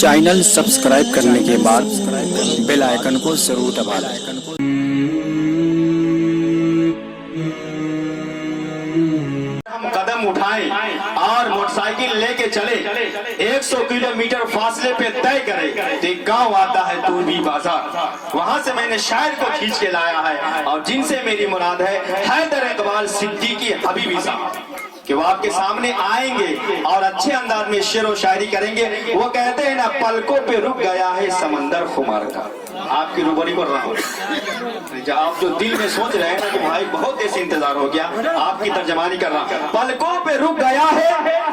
Channel subscribe کرنے کے بعد بیل آئیکن کو ضرور دبا دیں۔ ہم قدم اٹھائیں اور موٹر سائیکل لے کے چلے 100 کلومیٹر فاصلے پہ طے کرے تو ایک گاؤں آتا ہے توبی بازار، وہاں سے میں نے شاعر کو کھینچ کے لایا ہے، اور جن سے میری مراد ہے حیدر اقبال صدیقی حبیبی صاحب، کہ وہ آپ کے سامنے آئیں گے اور اچھے انداز میں شعر و شاعری کریں گے۔ وہ کہتے ہیں نا، پلکوں پہ رک گیا ہے سمندر خمار کا۔ آپ کی روبری کر رہا ہوں، آپ جو دل میں سوچ رہے ہیں نا کہ بھائی بہت ایسے انتظار ہو گیا، آپ کی ترجمانی کر رہا ہوں۔ پلکوں پہ رک گیا ہے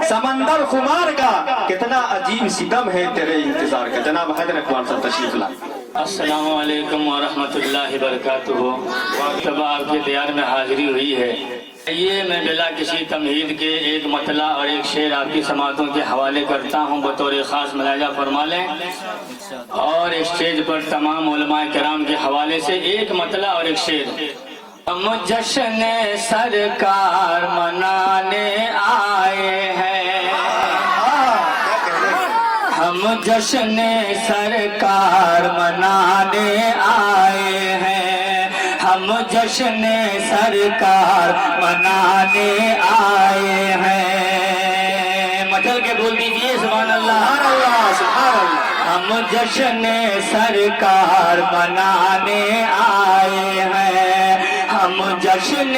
سمندر خمار کا، کتنا عجیب ستم ہے تیرے انتظار کا۔ جناب حیدر اقبال صاحب تشریف لائیں۔ السلام علیکم ورحمۃ اللہ وبرکاتہ۔ تب آپ کے دیار میں حاضری ہوئی ہے، یہ میں بلا کسی تمہید کے ایک مطلع اور ایک شعر آپ کی سماعتوں کے حوالے کرتا ہوں، بطور خاص ملاحظہ فرما لیں، اور اسٹیج پر تمام علماء کرام کے حوالے سے ایک مطلع اور ایک شعر۔ ہم جشن سرکار منانے آئے ہیں، ہم جشن سرکار منانے آئے ہیں، ہم جشن سرکار منانے آئے ہیں۔ مچل کے بول دیجئے سبحان اللہ، سبحان اللہ۔ ہم جشن سرکار منانے آئے ہیں، ہم جشن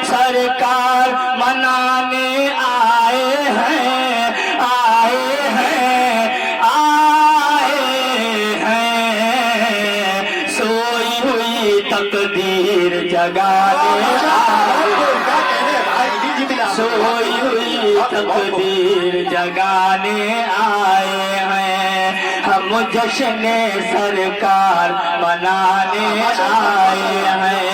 سرکار منانے آئے ہیں، آئے ہیں، آئے ہیں، سوئی ہوئی تقدیر جگانے سوئی ہوئی تقدیر جگانے آئے ہیں، ہم جشن سرکار منانے آئے ہیں۔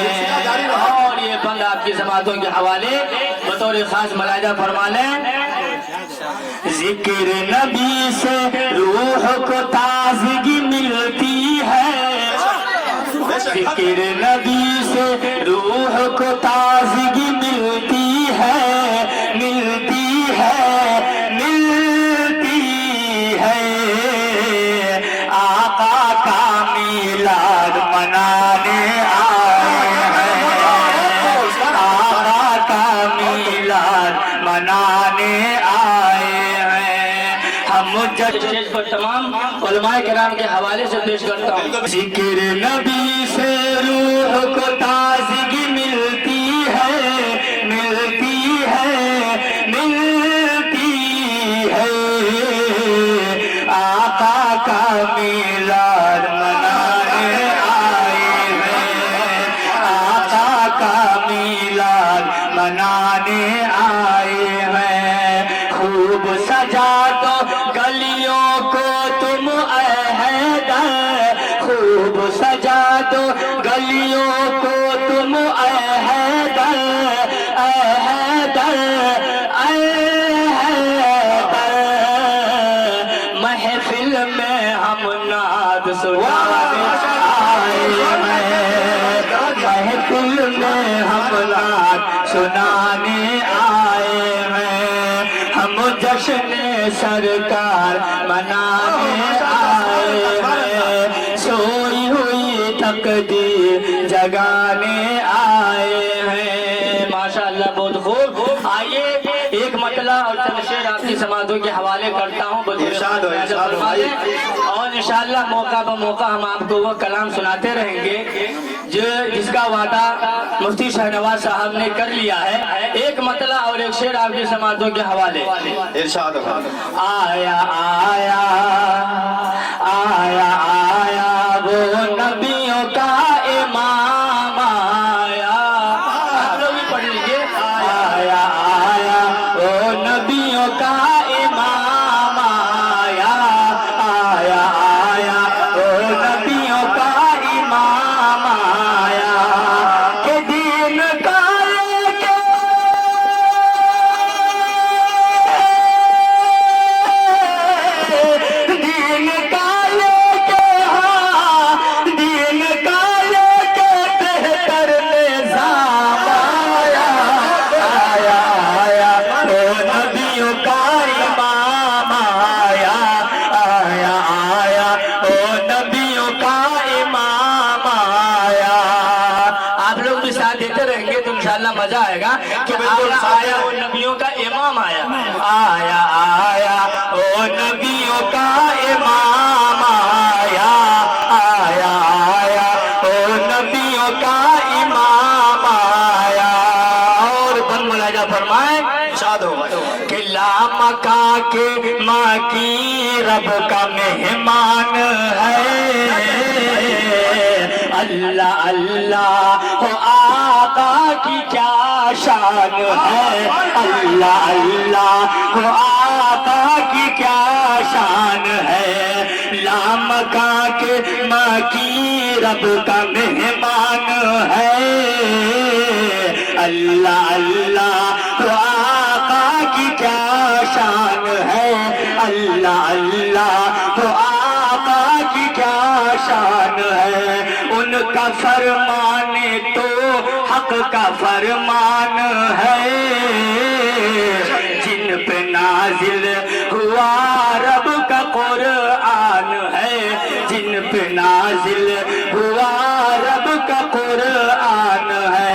اور یہ بند آپ کی سماعتوں کے حوالے بطور خاص ملاحظہ فرما لیں۔ ذکر نبی سے روح کو تازگی ملتی ہے، ذکر نبی سے روح کو تازگی ملتی ہے، ملتی ہے، ملتی ہے، آقا کا میلاد منانے آئے ہیں، آقا کا میلاد منانے آئے ہیں، ہم جشن پر تمام علماء کرام کے حوالے سے پیش کرتا ہوں۔ ذکر نبی سے روح کو تازگی ملتی ہے، ملتی ہے، ملتی ہے، آقا کا میلاد منانے آئے ہیں، آقا کا میلاد منانے آئے ہیں، خوب سجا دو گلیوں کو تم اے حیدر، خوب سجا دو گلیوں کو تم اے حیدر، اے حیدر، اے حیدر، محفل میں ہم نعت سنانے آئے ہیں، محفل میں ہم نعت سنانے آئے ہیں، ہم جشن سرکار منانے آئے ہیں، سوئی ہوئی تقدیر جگانے آئے ہیں۔ ماشاءاللہ بہت خوب۔ آئیے ایک مطلع اور چند شعر آپ کی سماعتوں کے حوالے کرتا ہوں، اور انشاءاللہ موقع بموقع ہم آپ کو وہ کلام سناتے رہیں گے جس کا وعدہ مفتی شہنواز صاحب نے کر لیا ہے۔ ایک مطلع اور ایک شعر آپ کی سماعتوں کے حوالے۔ ارشاد آیا آیا آیا آیا وہ نبیوں کا امام آیا، آپ لوگ بھی پڑھ لیجیے۔ آیا آیا وہ نبیوں کا امام آیا، آیا آیا وہ نبیوں کا امام آیا، کہ دین کا دین کا دیتے رہیں گے تو انشاءاللہ مزہ آئے گا کہ آیا آیا وہ نبیوں کا امام آیا آیا آیا وہ نبیوں کا امام آیا آیا آیا وہ نبیوں کا امام آیا اور بن ملاجہ فرمائیں شاد ہو کہ لامکا کے ماں کی رب کا مہمان ہے اللہ اللہ ہو آقا کی کیا شان ہے اللہ اللہ ہو آقا کی کیا شان ہے لامکا کے ماں کی رب کا مہمان ہے اللہ اللہ ہو آقا کی کیا شان ہے اللہ اللہ تو آقا کی کیا شان ہے ان کا فرمان تو حق کا فرمان ہے جن پہ نازل ہوا رب کا قرآن ہے جن پہ نازل ہوا رب کا قرآن ہے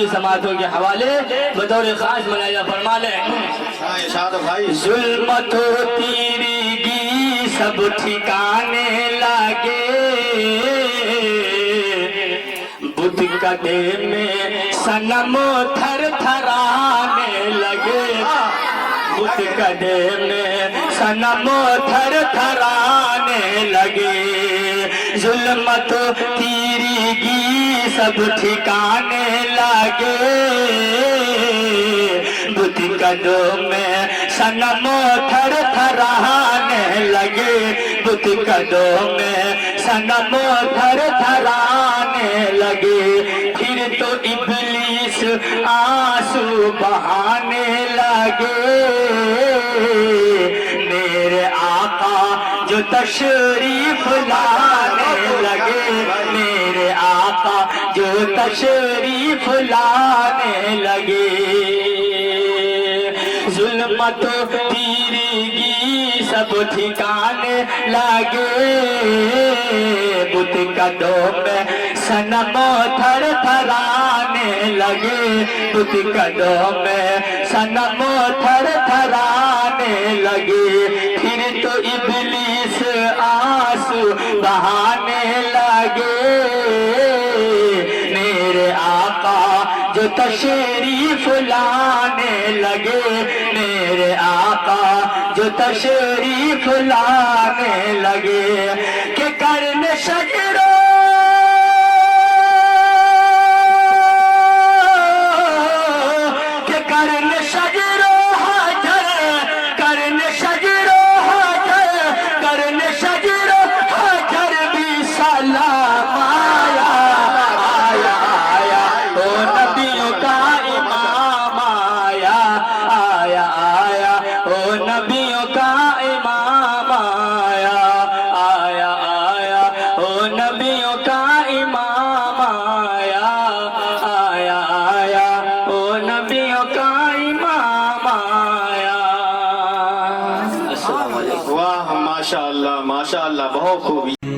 سماعتوں کے حوالے بطور خاص منایا فرما لیں شاد بھائی ظلمت و تیرگی سب ٹھکانے لگے بدھ کدے میں صنم تھر تھرانے لگے بدھ کدے میں صنم تھر تھرانے لگے ظلمت و تیرگی سب ٹھکانے لگے بدھ کدوں میں صنم تھر تھرانے لگے بدھ کدوں میں صنم تھر تھرانے لگے پھر تو ابلیس آنسو بہانے لگے میرے آقا جو تشریف لانے لگے میرے آقا جو تشریف لانے لگے ظلمت و تیرگی سب ٹھکانے لگے بدھ کدوں میں صنم تھر تھرانے لگے بدھ کدوں میں صنم تھر تھرانے لگے پھر تو ابلیس آنسو بہانے لگے میرے آقا جو تشریف لانے لگے میرے آقا جو تشریف لانے لگے کہ کرن شجروں ماشاء اللہ بہت خوبی